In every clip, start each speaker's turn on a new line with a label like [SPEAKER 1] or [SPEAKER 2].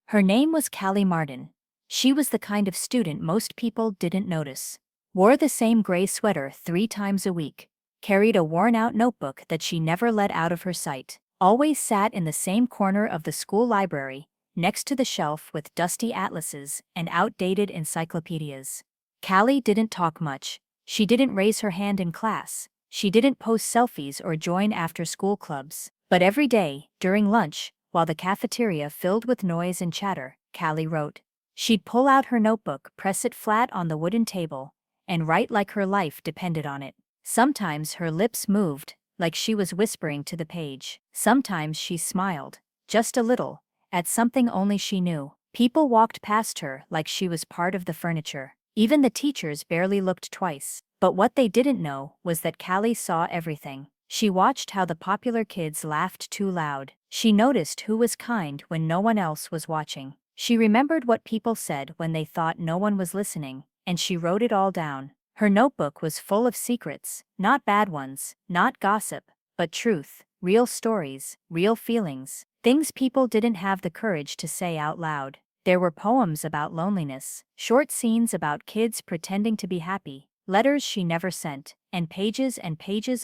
[SPEAKER 1] Her name was Callie Martin. She was the kind of student most people didn't notice. Wore the same gray sweater 3 times a week. Carried a worn-out notebook that she never let out of her sight. Always sat in the same corner of the school library, next to the shelf with dusty atlases and outdated encyclopedias. Callie didn't talk much. She didn't raise her hand in class. She didn't post selfies or join after-school clubs. But every day, during lunch, while the cafeteria filled with noise and chatter, Callie wrote. She'd pull out her notebook, press it flat on the wooden table, and write like her life depended on it. Sometimes her lips moved, like she was whispering to the page. Sometimes she smiled, just a little, at something only she knew. People walked past her like she was part of the furniture. Even the teachers barely looked twice. But what they didn't know was that Callie saw everything. She watched how the popular kids laughed too loud. She noticed who was kind when no one else was watching. She remembered what people said when they thought no one was listening, and she wrote it all down. Her notebook was full of secrets, not bad ones, not gossip, but truth, real stories, real feelings, things people didn't have the courage to say out loud. There were poems about loneliness, short scenes about kids pretending to be happy, letters she never sent, and pages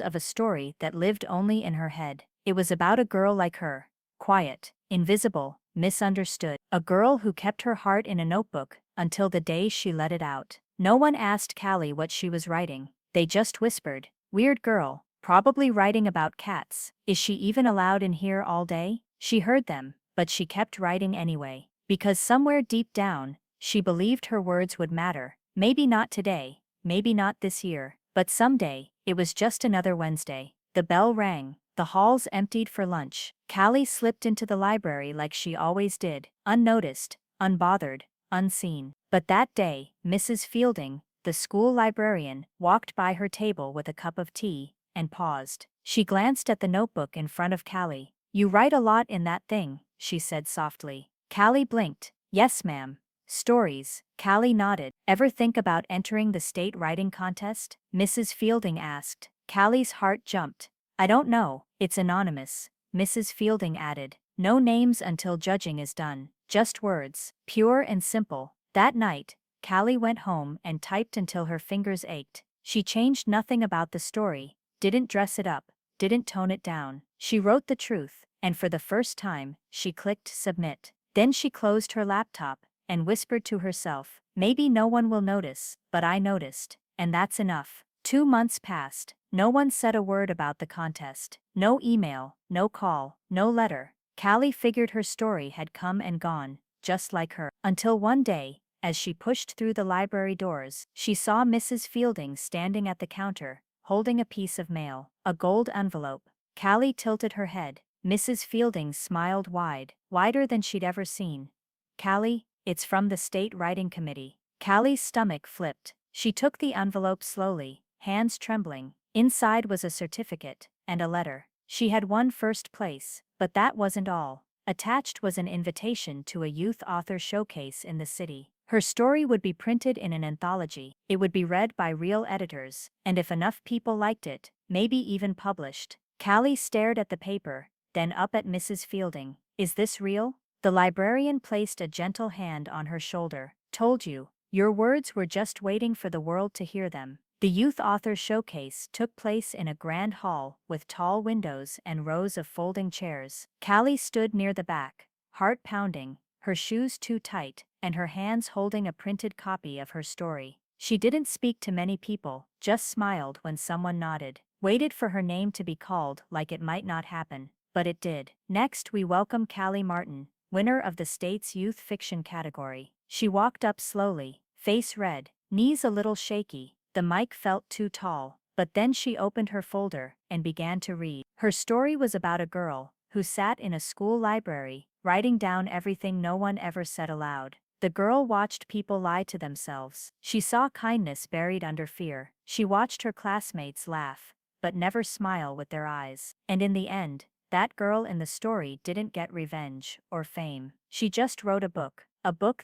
[SPEAKER 1] of a story that lived only in her head. It was about a girl like her, quiet, invisible, misunderstood, a girl who kept her heart in a notebook until the day she let it out. No one asked Callie what she was writing. They just whispered, "Weird girl, probably writing about cats. Is she even allowed in here all day?" She heard them, but she kept writing anyway. Because somewhere deep down, she believed her words would matter. Maybe not today, maybe not this year, but someday. It was just another Wednesday. The bell rang. The halls emptied for lunch. Callie slipped into the library like she always did, unnoticed, unbothered, unseen. But that day, Mrs. Fielding, the school librarian, walked by her table with a cup of tea, and paused. She glanced at the notebook in front of Callie. "You write a lot in that thing," she said softly. Callie blinked. "Yes, ma'am. Stories." Callie nodded. "Ever think about entering the state writing contest?" Mrs. Fielding asked. Callie's heart jumped. "I don't know, it's anonymous," Mrs. Fielding added. "No names until judging is done. Just words, pure and simple." That night, Callie went home and typed until her fingers ached. She changed nothing about the story, didn't dress it up, didn't tone it down. She wrote the truth, and for the first time, she clicked submit. Then she closed her laptop and whispered to herself, "Maybe no one will notice, but I noticed, and that's enough." 2 months passed. No one said a word about the contest. No email, no call, no letter. Callie figured her story had come and gone, just like her. Until one day, as she pushed through the library doors, she saw Mrs. Fielding standing at the counter, holding a piece of mail, a gold envelope. Callie tilted her head. Mrs. Fielding smiled wide, wider than she'd ever seen. "Callie, it's from the State Writing Committee." Callie's stomach flipped. She took the envelope slowly, hands trembling. Inside was a certificate and a letter. She had won first place, but that wasn't all. Attached was an invitation to a youth author showcase in the city. Her story would be printed in an anthology. It would be read by real editors, and if enough people liked it, maybe even published. Callie stared at the paper, then up at Mrs. Fielding. "Is this real?" The librarian placed a gentle hand on her shoulder. "Told you. Your words were just waiting for the world to hear them." The Youth Author Showcase took place in a grand hall with tall windows and rows of folding chairs. Callie stood near the back, heart pounding, her shoes too tight, and her hands holding a printed copy of her story. She didn't speak to many people, just smiled when someone nodded, waited for her name to be called like it might not happen, but it did. "Next we welcome Callie Martin, winner of the state's youth fiction category." She walked up slowly, face red, knees a little shaky. The mic felt too tall, but then she opened her folder and began to read. Her story was about a girl who sat in a school library, writing down everything no one ever said aloud. The girl watched people lie to themselves. She saw kindness buried under fear. She watched her classmates laugh, but never smile with their eyes. And in the end, that girl in the story didn't get revenge or fame. She just wrote a book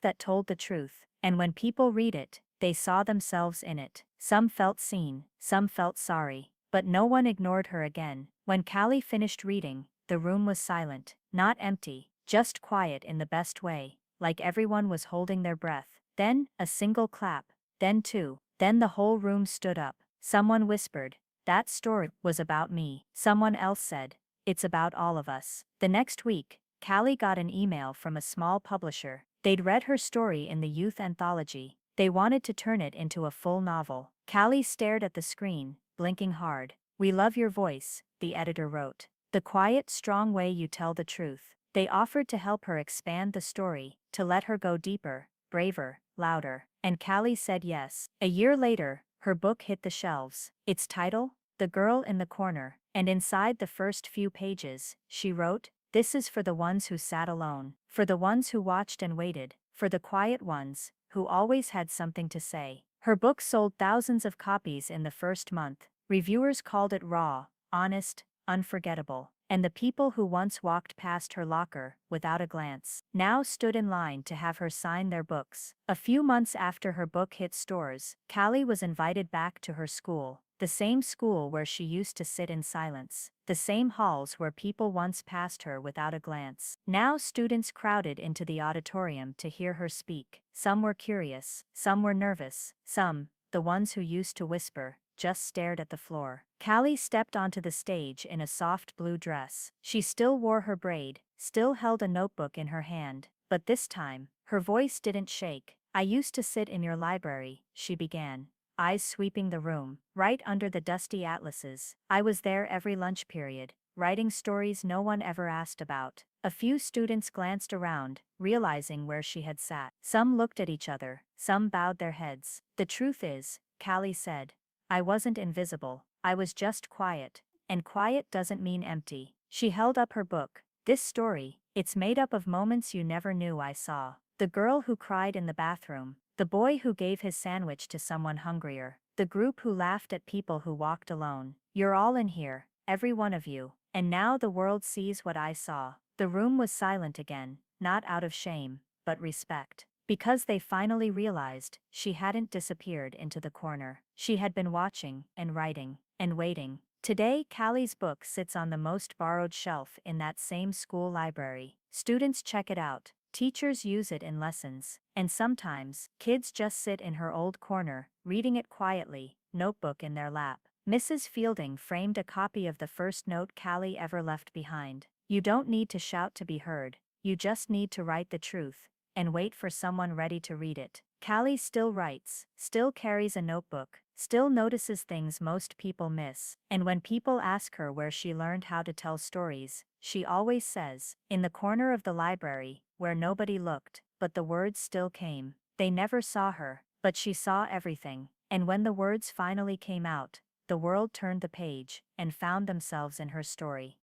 [SPEAKER 1] that told the truth. And when people read it, they saw themselves in it. Some felt seen, some felt sorry, but no one ignored her again. When Callie finished reading, the room was silent, not empty, just quiet in the best way. like everyone was holding their breath. Then, a single clap. Then two. Then the whole room stood up. Someone whispered, "That story was about me." Someone else said, "It's about all of us." The next week, Callie got an email from a small publisher. They'd read her story in the youth anthology. They wanted to turn it into a full novel. Callie stared at the screen, blinking hard. "We love your voice," the editor wrote. "The quiet, strong way you tell the truth." They offered to help her expand the story, to let her go deeper, braver, louder. And Callie said yes. A year later, her book hit the shelves. Its title? The Girl in the Corner. And inside the first few pages, she wrote, "This is for the ones who sat alone, for the ones who watched and waited, for the quiet ones, who always had something to say." Her book sold thousands of copies in the first month. Reviewers called it raw, honest, unforgettable. And the people who once walked past her locker, without a glance, now stood in line to have her sign their books. A few months after her book hit stores, Callie was invited back to her school. The same school where she used to sit in silence. The same halls where people once passed her without a glance. Now students crowded into the auditorium to hear her speak. Some were curious, some were nervous, some, the ones who used to whisper, just stared at the floor. Callie stepped onto the stage in a soft blue dress. She still wore her braid, still held a notebook in her hand, but this time, her voice didn't shake. "I used to sit in your library," she began, eyes sweeping the room, right under the dusty atlases. "I was there every lunch period, writing stories no one ever asked about." A few students glanced around, realizing where she had sat. Some looked at each other, some bowed their heads. "The truth is," Callie said, "I wasn't invisible, I was just quiet. And quiet doesn't mean empty." She held up her book. "This story, it's made up of moments you never knew I saw. The girl who cried in the bathroom, the boy who gave his sandwich to someone hungrier, the group who laughed at people who walked alone. You're all in here, every one of you. And now the world sees what I saw." The room was silent again, not out of shame, but respect. Because they finally realized she hadn't disappeared into the corner. She had been watching, and writing, and waiting. Today, Callie's book sits on the most borrowed shelf in that same school library. Students check it out, teachers use it in lessons, and sometimes, kids just sit in her old corner, reading it quietly, notebook in their lap. Mrs. Fielding framed a copy of the first note Callie ever left behind. "You don't need to shout to be heard, you just need to write the truth, and wait for someone ready to read it." Callie still writes, still carries a notebook, still notices things most people miss. And when people ask her where she learned how to tell stories, she always says, "In the corner of the library, where nobody looked, but the words still came." They never saw her, but she saw everything. And when the words finally came out, the world turned the page, and found themselves in her story.